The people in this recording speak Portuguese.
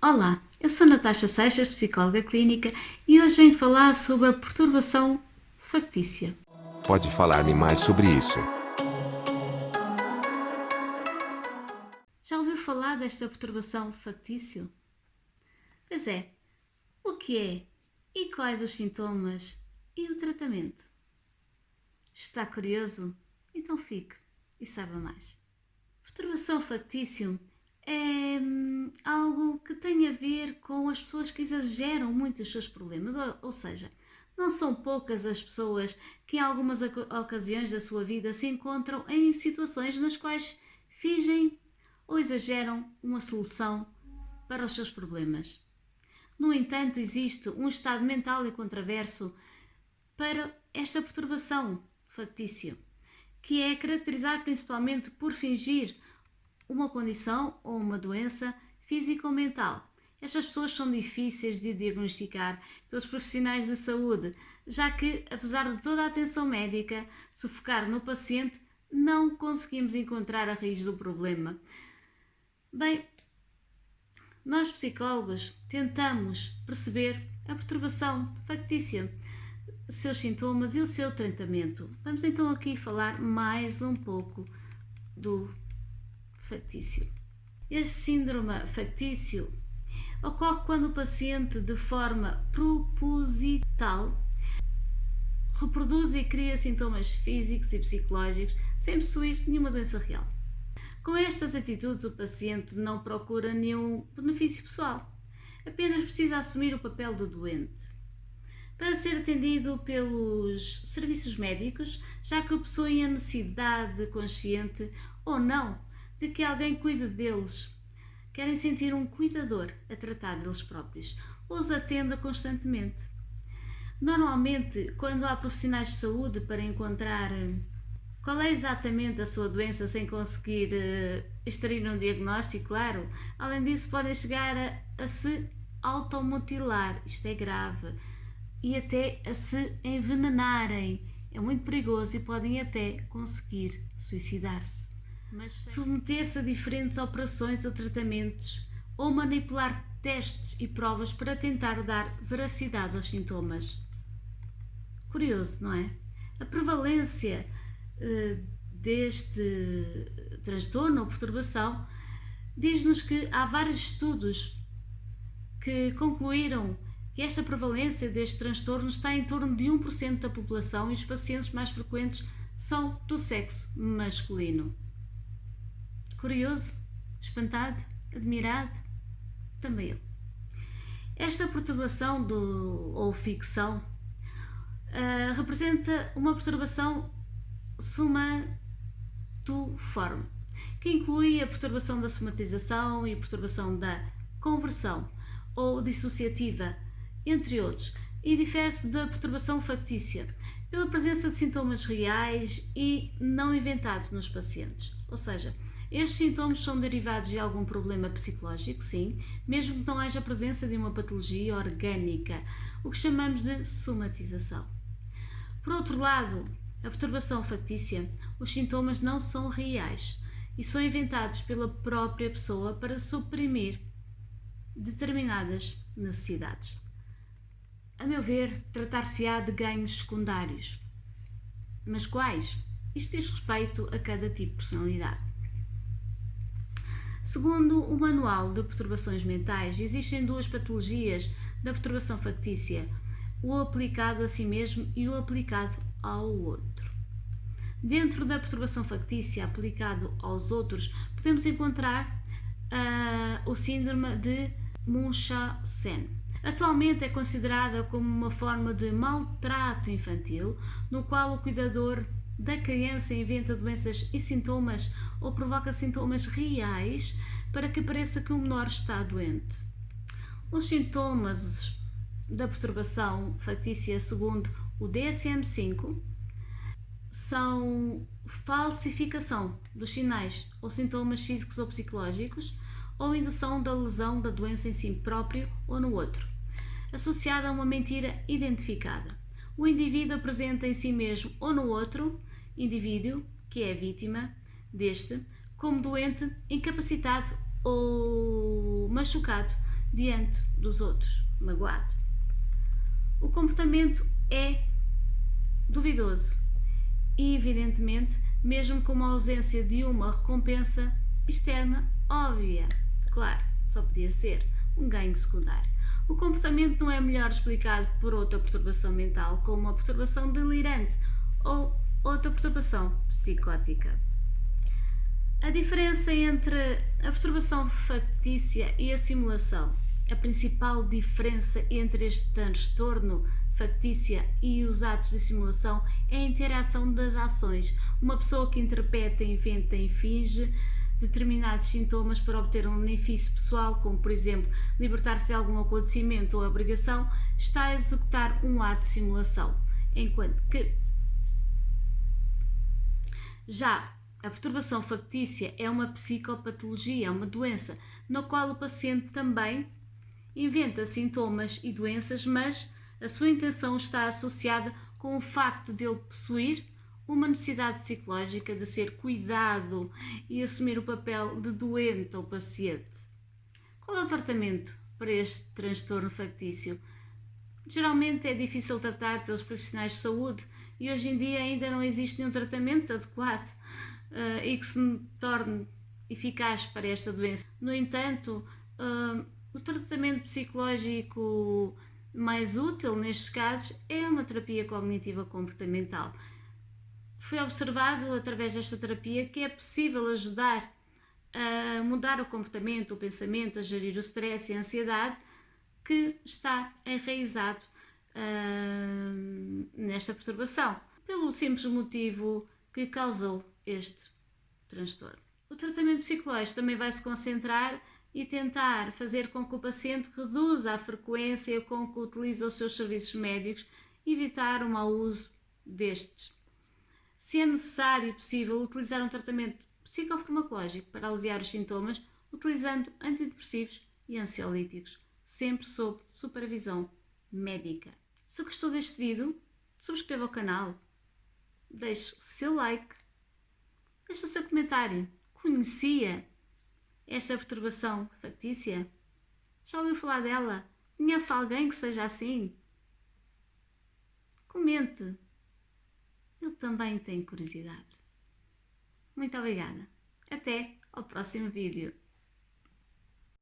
Olá, eu sou Natasha Seixas, psicóloga clínica, e hoje venho falar sobre a perturbação factícia. Pode falar-me mais sobre isso? Já ouviu falar desta perturbação factícia? Pois é, o que é e quais os sintomas e o tratamento? Está curioso? Então fique e saiba mais. Perturbação factícia é algo que tem a ver com as pessoas que exageram muito os seus problemas, ou seja, não são poucas as pessoas que em algumas ocasiões da sua vida se encontram em situações nas quais fingem ou exageram uma solução para os seus problemas. No entanto, existe um estado mental e controverso para esta perturbação factícia, que é caracterizado principalmente por fingir uma condição ou uma doença física ou mental. Estas pessoas são difíceis de diagnosticar pelos profissionais da saúde, já que, apesar de toda a atenção médica se focar no paciente, não conseguimos encontrar a raiz do problema. Bem, nós psicólogos tentamos perceber a perturbação factícia, seus sintomas e o seu tratamento. Vamos então aqui falar mais um pouco do factício. Este síndrome factício ocorre quando o paciente, de forma proposital, reproduz e cria sintomas físicos e psicológicos sem possuir nenhuma doença real. Com estas atitudes, o paciente não procura nenhum benefício pessoal, apenas precisa assumir o papel do doente para ser atendido pelos serviços médicos, já que possuem a necessidade consciente ou não de que alguém cuide deles. Querem sentir um cuidador a tratar deles próprios, ou os atenda constantemente. Normalmente, quando há profissionais de saúde para encontrar qual é exatamente a sua doença sem conseguir extrair um diagnóstico, claro, além disso podem chegar a se automutilar, isto é grave, e até a se envenenarem. É muito perigoso e podem até conseguir suicidar-se. Submeter-se a diferentes operações ou tratamentos, ou manipular testes e provas para tentar dar veracidade aos sintomas. Curioso, não é? A prevalência deste transtorno ou perturbação diz-nos que há vários estudos que concluíram que esta prevalência deste transtorno está em torno de 1% da população e os pacientes mais frequentes são do sexo masculino. Curioso? Espantado? Admirado? Também eu. Esta perturbação ou ficção representa uma perturbação somatoforme, que inclui a perturbação da somatização e a perturbação da conversão ou dissociativa, entre outros, e difere-se da perturbação factícia pela presença de sintomas reais e não inventados nos pacientes. Ou seja, estes sintomas são derivados de algum problema psicológico, sim, mesmo que não haja presença de uma patologia orgânica, o que chamamos de somatização. Por outro lado, a perturbação factícia, os sintomas não são reais e são inventados pela própria pessoa para suprimir determinadas necessidades. A meu ver, tratar-se-á de ganhos secundários. Mas quais? Isto diz respeito a cada tipo de personalidade. Segundo o Manual de Perturbações Mentais, existem duas patologias da perturbação factícia, o aplicado a si mesmo e o aplicado ao outro. Dentro da perturbação factícia aplicado aos outros, podemos encontrar o síndrome de Munchausen. Atualmente é considerada como uma forma de maltrato infantil, no qual o cuidador da criança inventa doenças e sintomas ou provoca sintomas reais para que pareça que o menor está doente. Os sintomas da perturbação factícia, segundo o DSM-5, são falsificação dos sinais ou sintomas físicos ou psicológicos, ou indução da lesão da doença em si próprio ou no outro, associada a uma mentira identificada. O indivíduo apresenta em si mesmo ou no outro indivíduo, que é a vítima deste, como doente, incapacitado ou machucado diante dos outros, magoado. O comportamento é duvidoso e, evidentemente, mesmo com uma ausência de uma recompensa externa óbvia. Claro, só podia ser um ganho secundário. O comportamento não é melhor explicado por outra perturbação mental, como uma perturbação delirante ou outra perturbação psicótica. A diferença entre a perturbação factícia e a simulação. A principal diferença entre este transtorno factícia e os atos de simulação é a interação das ações. Uma pessoa que interpreta, inventa e finge determinados sintomas para obter um benefício pessoal, como por exemplo libertar-se de algum acontecimento ou obrigação, está a executar um ato de simulação, enquanto que já a perturbação factícia é uma psicopatologia, é uma doença, na qual o paciente também inventa sintomas e doenças, mas a sua intenção está associada com o facto de ele possuir uma necessidade psicológica de ser cuidado e assumir o papel de doente ao paciente. Qual é o tratamento para este transtorno factício? Geralmente é difícil tratar pelos profissionais de saúde e hoje em dia ainda não existe nenhum tratamento adequado e que se torne eficaz para esta doença. No entanto, o tratamento psicológico mais útil nestes casos é uma terapia cognitiva comportamental. Foi observado através desta terapia que é possível ajudar a mudar o comportamento, o pensamento, a gerir o stress e a ansiedade que está enraizado nesta perturbação, pelo simples motivo que causou este transtorno. O tratamento psicológico também vai se concentrar e tentar fazer com que o paciente reduza a frequência com que utiliza os seus serviços médicos e evitar o mau uso destes. Se é necessário e possível, utilizar um tratamento psicofarmacológico para aliviar os sintomas, utilizando antidepressivos e ansiolíticos, sempre sob supervisão médica. Se gostou deste vídeo, subscreva o canal, deixe o seu like, deixe o seu comentário. Conhecia esta perturbação factícia? Já ouviu falar dela? Conhece alguém que seja assim? Comente. Eu também tenho curiosidade. Muito obrigada. Até ao próximo vídeo.